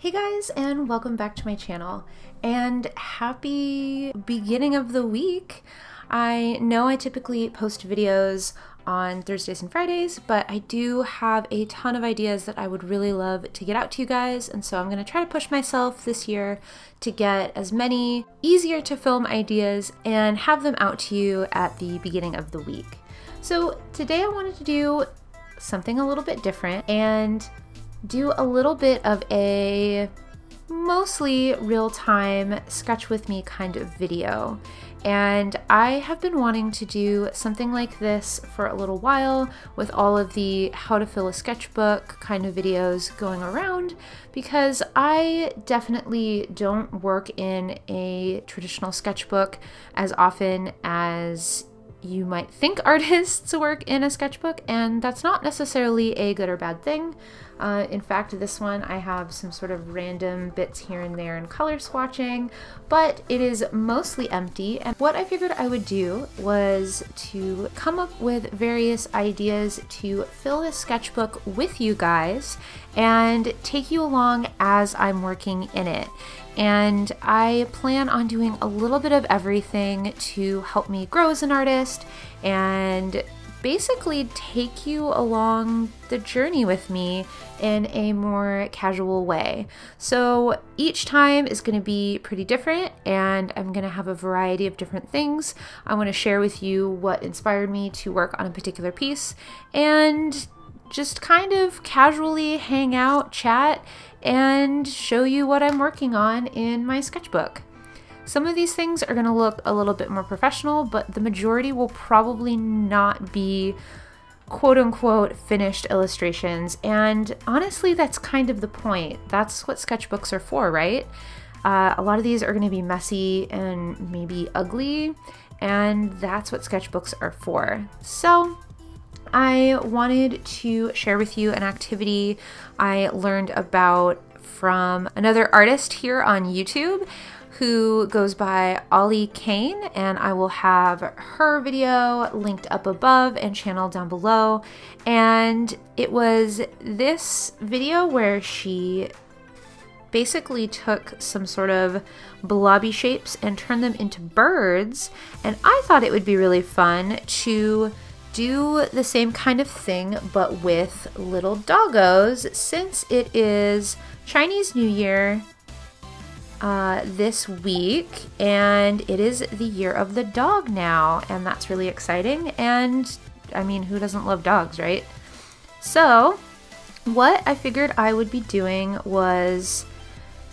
Hey guys, and welcome back to my channel, and happy beginning of the week. I know I typically post videos on Thursdays and Fridays, but I do have a ton of ideas that I would really love to get out to you guys, and so I'm going to try to push myself this year to get as many easier to film ideas and have them out to you at the beginning of the week. So today I wanted to do something a little bit different and do a little bit of a mostly real-time sketch with me kind of video. And I have been wanting to do something like this for a little while with all of the how to fill a sketchbook kind of videos going around, because I definitely don't work in a traditional sketchbook as often as you might think artists work in a sketchbook, and that's not necessarily a good or bad thing. In fact, this one I have some sort of random bits here and there and color swatching, but it is mostly empty. And what I figured I would do was to come up with various ideas to fill this sketchbook with you guys and take you along as I'm working in it. And I plan on doing a little bit of everything to help me grow as an artist and basically take you along the journey with me in a more casual way. So each time is going to be pretty different, and I'm going to have a variety of different things. I want to share with you what inspired me to work on a particular piece and just kind of casually hang out, chat, and show you what I'm working on in my sketchbook. Some of these things are going to look a little bit more professional, but the majority will probably not be quote-unquote finished illustrations, and honestly that's kind of the point. That's what sketchbooks are for, right? A lot of these are going to be messy and maybe ugly, and that's what sketchbooks are for. So I wanted to share with you an activity I learned about from another artist here on YouTube who goes by Ollie Kane, and I will have her video linked up above and channel down below. And it was this video where she basically took some sort of blobby shapes and turned them into birds, and I thought it would be really fun to do the same kind of thing but with little doggos, since it is Chinese New Year this week, and it is the year of the dog now, and that's really exciting. And I mean, who doesn't love dogs, right? So what I figured I would be doing was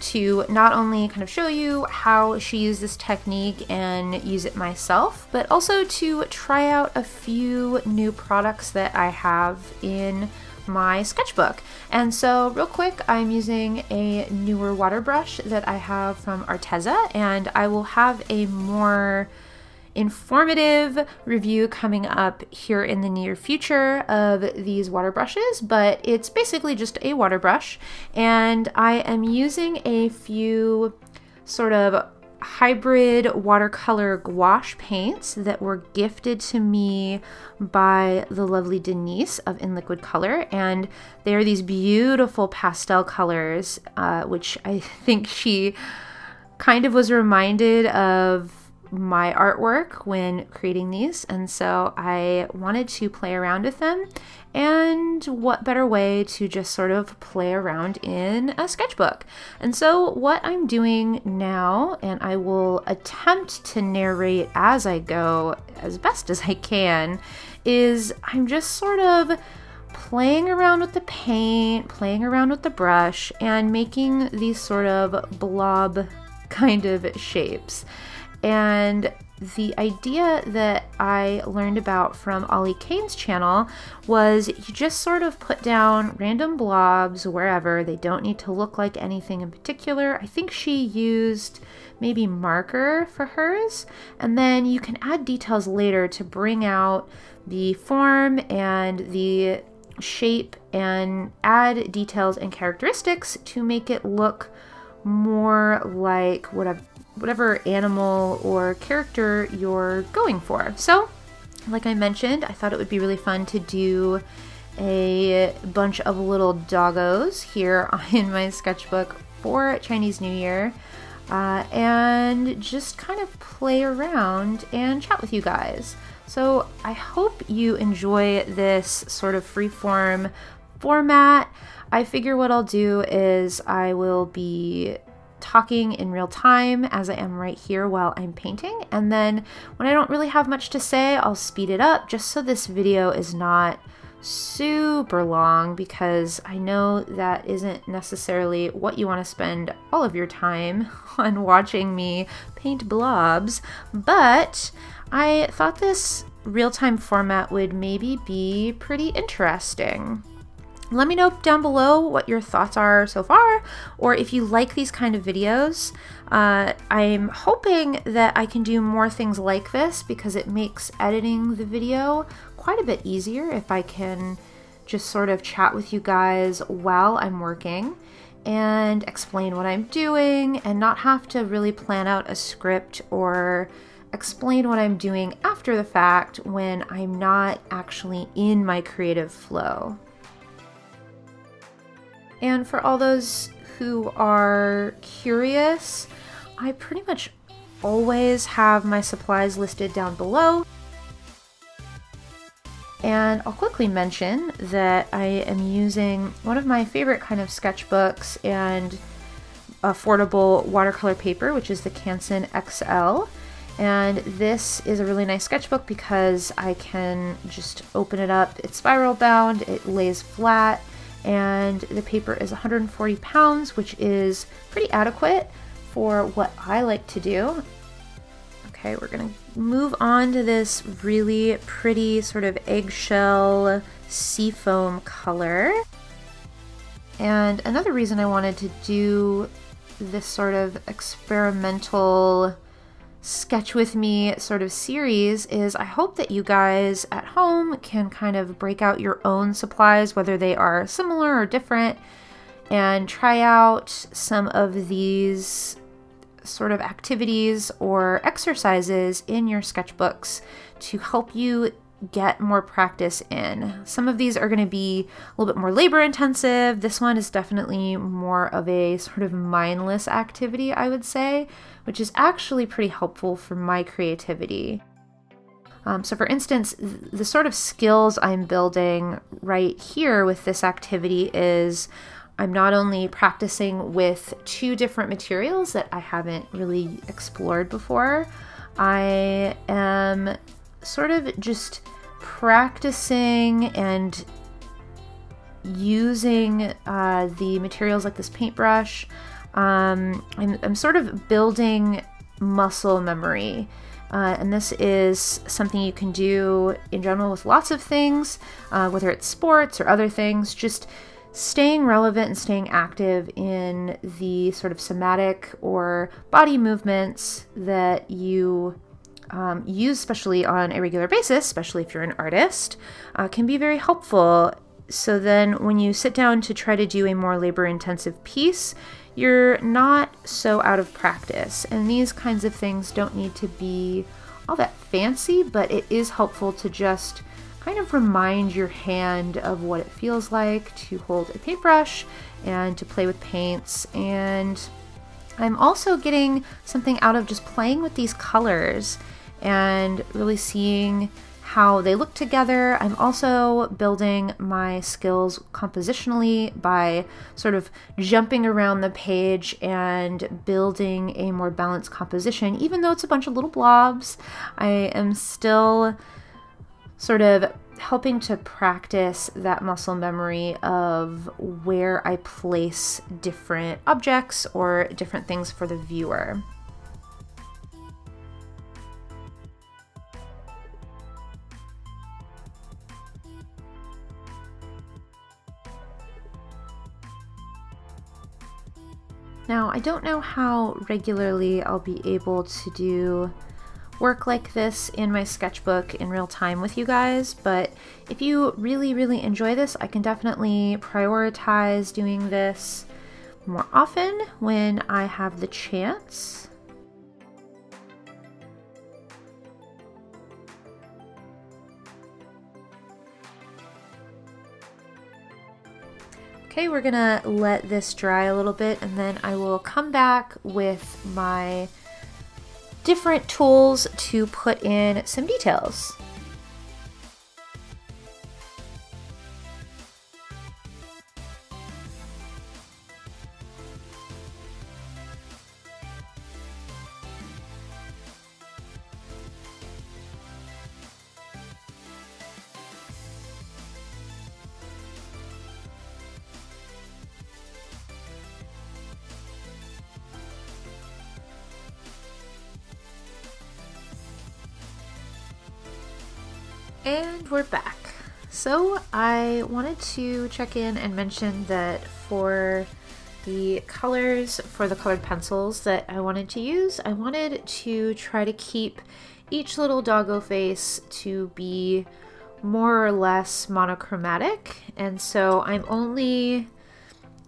to not only kind of show you how she used this technique and use it myself, but also to try out a few new products that I have in my sketchbook. And so real quick, I'm using a newer water brush that I have from Arteza, and I will have a more informative review coming up here in the near future of these water brushes, but it's basically just a water brush, and I am using a few sort of hybrid watercolor gouache paints that were gifted to me by the lovely Denise of In Liquid Color, and they are these beautiful pastel colors, which I think she kind of was reminded of my artwork when creating these, and so I wanted to play around with them. And what better way to just sort of play around in a sketchbook? And so what I'm doing now, and I will attempt to narrate as I go as best as I can, is I'm just sort of playing around with the paint, playing around with the brush, and making these sort of blob kind of shapes. And the idea that I learned about from Ollie Kane's channel was you just sort of put down random blobs wherever. They don't need to look like anything in particular. I think she used maybe marker for hers, and then you can add details later to bring out the form and the shape and add details and characteristics to make it look more like whatever animal or character you're going for. So, like I mentioned, I thought it would be really fun to do a bunch of little doggos here in my sketchbook for Chinese New Year and just kind of play around and chat with you guys. So I hope you enjoy this sort of freeform format. I figure what I'll do is I will be talking in real time as I am right here while I'm painting, and then when I don't really have much to say, I'll speed it up just so this video is not super long, because I know that isn't necessarily what you want to spend all of your time on, watching me paint blobs, but I thought this real-time format would maybe be pretty interesting. Let me know down below what your thoughts are so far, or if you like these kind of videos. I'm hoping that I can do more things like this, because it makes editing the video quite a bit easier if I can just sort of chat with you guys while I'm working and explain what I'm doing and not have to really plan out a script or explain what I'm doing after the fact when I'm not actually in my creative flow. And for all those who are curious, I pretty much always have my supplies listed down below. And I'll quickly mention that I am using one of my favorite kind of sketchbooks and affordable watercolor paper, which is the Canson XL. And this is a really nice sketchbook because I can just open it up. It's spiral bound, it lays flat, and the paper is 140 pounds, which is pretty adequate for what I like to do. Okay, we're gonna move on to this really pretty sort of eggshell seafoam color. And another reason I wanted to do this sort of experimental sketch with me sort of series is I hope that you guys at home can kind of break out your own supplies, whether they are similar or different, and try out some of these sort of activities or exercises in your sketchbooks to help you get more practice in. Some of these are going to be a little bit more labor intensive. This one is definitely more of a sort of mindless activity, I would say, which is actually pretty helpful for my creativity. So for instance, the sort of skills I'm building right here with this activity is I'm not only practicing with two different materials that I haven't really explored before, I am sort of just practicing and using the materials like this paintbrush. I'm sort of building muscle memory, and this is something you can do in general with lots of things, whether it's sports or other things, just staying relevant and staying active in the sort of somatic or body movements that you use, especially on a regular basis, especially if you're an artist, can be very helpful. So then when you sit down to try to do a more labor-intensive piece, you're not so out of practice. And these kinds of things don't need to be all that fancy, but it is helpful to just kind of remind your hand of what it feels like to hold a paintbrush and to play with paints. And I'm also getting something out of just playing with these colors and really seeing how they look together. I'm also building my skills compositionally by sort of jumping around the page and building a more balanced composition. Even though it's a bunch of little blobs, I am still sort of helping to practice that muscle memory of where I place different objects or different things for the viewer. Now, I don't know how regularly I'll be able to do work like this in my sketchbook in real time with you guys, but if you really enjoy this, I can definitely prioritize doing this more often when I have the chance. Okay, we're gonna let this dry a little bit and then I will come back with my different tools to put in some details. And we're back. So I wanted to check in and mention that for the colors, for the colored pencils that I wanted to use, I wanted to try to keep each little doggo face to be more or less monochromatic. And so I'm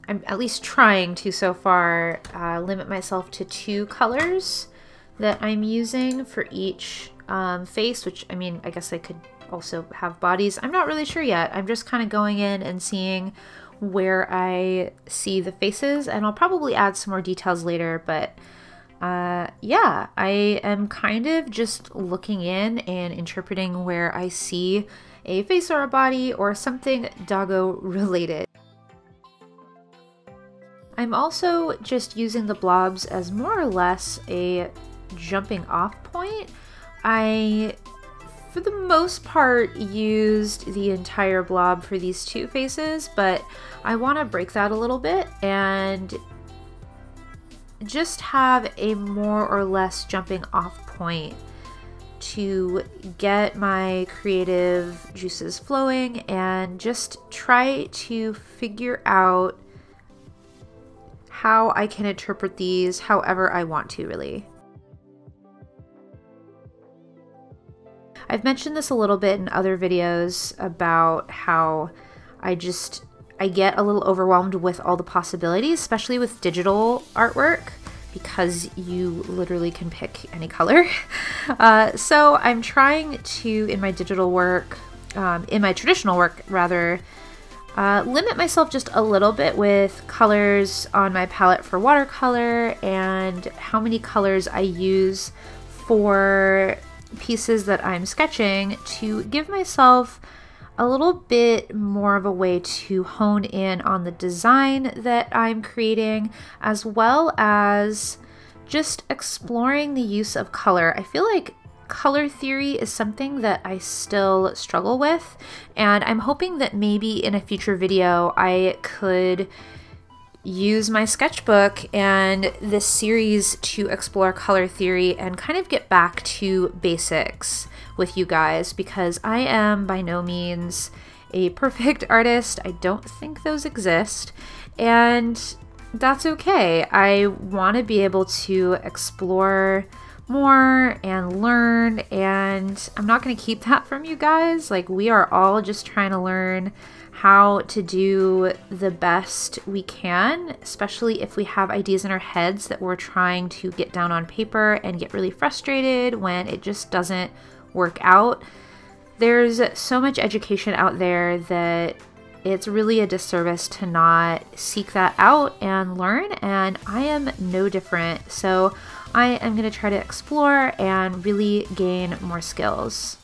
at least trying to so far limit myself to 2 colors that I'm using for each face, which I mean, I guess I could also have bodies. I'm not really sure yet. I'm just kind of going in and seeing where I see the faces, and I'll probably add some more details later, but yeah, I am kind of just looking in and interpreting where I see a face or a body or something doggo related. I'm also just using the blobs as more or less a jumping off point. I, for the most part, used the entire blob for these 2 faces, but I want to break that a little bit and just have a more or less jumping off point to get my creative juices flowing and just try to figure out how I can interpret these however I want to, really. I've mentioned this a little bit in other videos about how I get a little overwhelmed with all the possibilities, especially with digital artwork, because you literally can pick any color. So I'm trying to, in my digital work, in my traditional work rather, limit myself just a little bit with colors on my palette for watercolor and how many colors I use for pieces that I'm sketching, to give myself a little bit more of a way to hone in on the design that I'm creating, as well as just exploring the use of color. I feel like color theory is something that I still struggle with, and I'm hoping that maybe in a future video I could use my sketchbook and this series to explore color theory and kind of get back to basics with you guys, because I am by no means a perfect artist. I don't think those exist, and that's okay. I want to be able to explore more and learn, and I'm not going to keep that from you guys. Like, we are all just trying to learn how to do the best we can, especially if we have ideas in our heads that we're trying to get down on paper and get really frustrated when it just doesn't work out. There's so much education out there that it's really a disservice to not seek that out and learn, and I am no different. So I am going to try to explore and really gain more skills.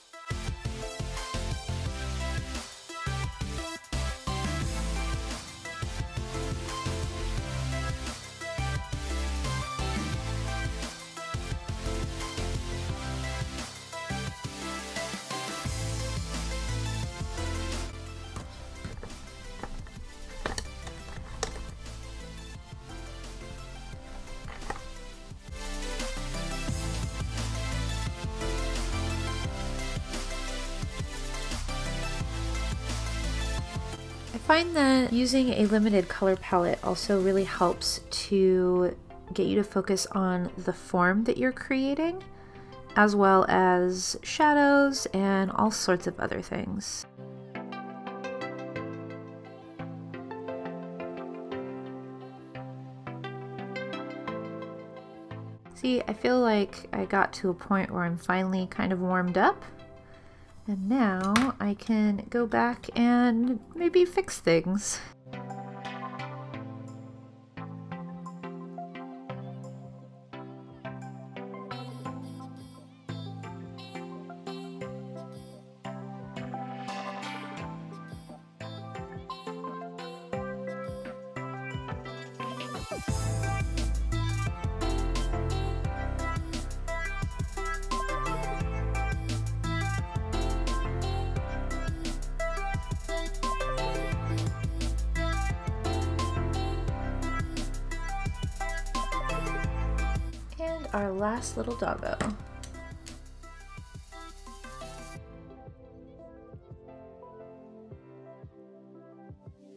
I find that using a limited color palette also really helps to get you to focus on the form that you're creating, as well as shadows and all sorts of other things. See, I feel like I got to a point where I'm finally kind of warmed up. And now I can go back and maybe fix things. our last little doggo.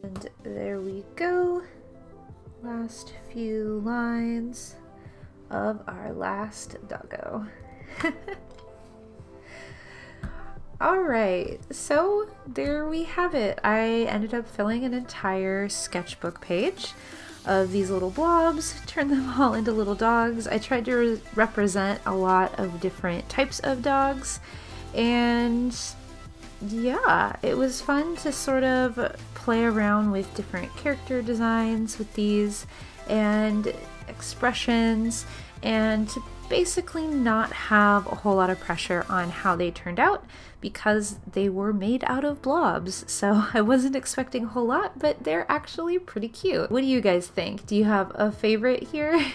And there we go. Last few lines of our last doggo. Alright, so there we have it. I ended up filling an entire sketchbook page of these little blobs, turned them all into little dogs. I tried to represent a lot of different types of dogs, and yeah, it was fun to sort of play around with different character designs with these and expressions, and to basically not have a whole lot of pressure on how they turned out because they were made out of blobs. So I wasn't expecting a whole lot, but they're actually pretty cute. What do you guys think? Do you have a favorite here?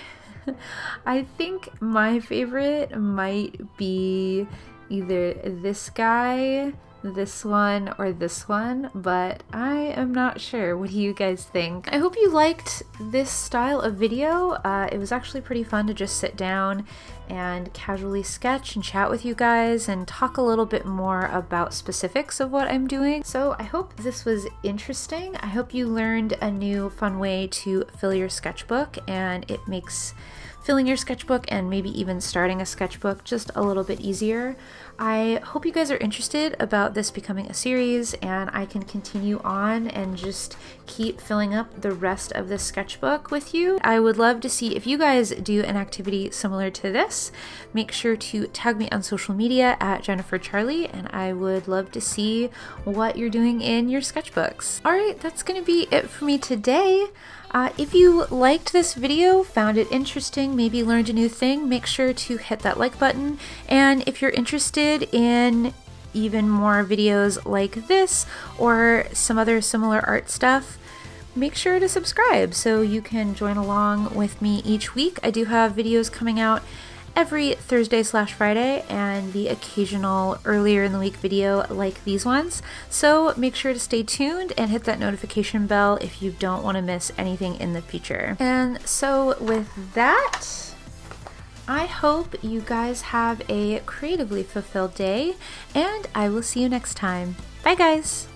I think my favorite might be either this guy, this one, or this one, but I am not sure. What do you guys think? I hope you liked this style of video. It was actually pretty fun to just sit down and casually sketch and chat with you guys and talk a little bit more about specifics of what I'm doing. So I hope this was interesting. I hope you learned a new fun way to fill your sketchbook, and it makes filling your sketchbook and maybe even starting a sketchbook just a little bit easier. I hope you guys are interested about this becoming a series, and I can continue on and just keep filling up the rest of the sketchbook with you. I would love to see if you guys do an activity similar to this. Make sure to tag me on social media at Jennifer Charlee, and I would love to see what you're doing in your sketchbooks. Alright, that's gonna be it for me today. If you liked this video, found it interesting, maybe learned a new thing, make sure to hit that like button. And if you're interested in even more videos like this or some other similar art stuff, make sure to subscribe so you can join along with me each week. I do have videos coming out every Thursday/Friday and the occasional earlier in the week video like these ones. So make sure to stay tuned and hit that notification bell if you don't want to miss anything in the future. And so with that, I hope you guys have a creatively fulfilled day, and I will see you next time. Bye guys!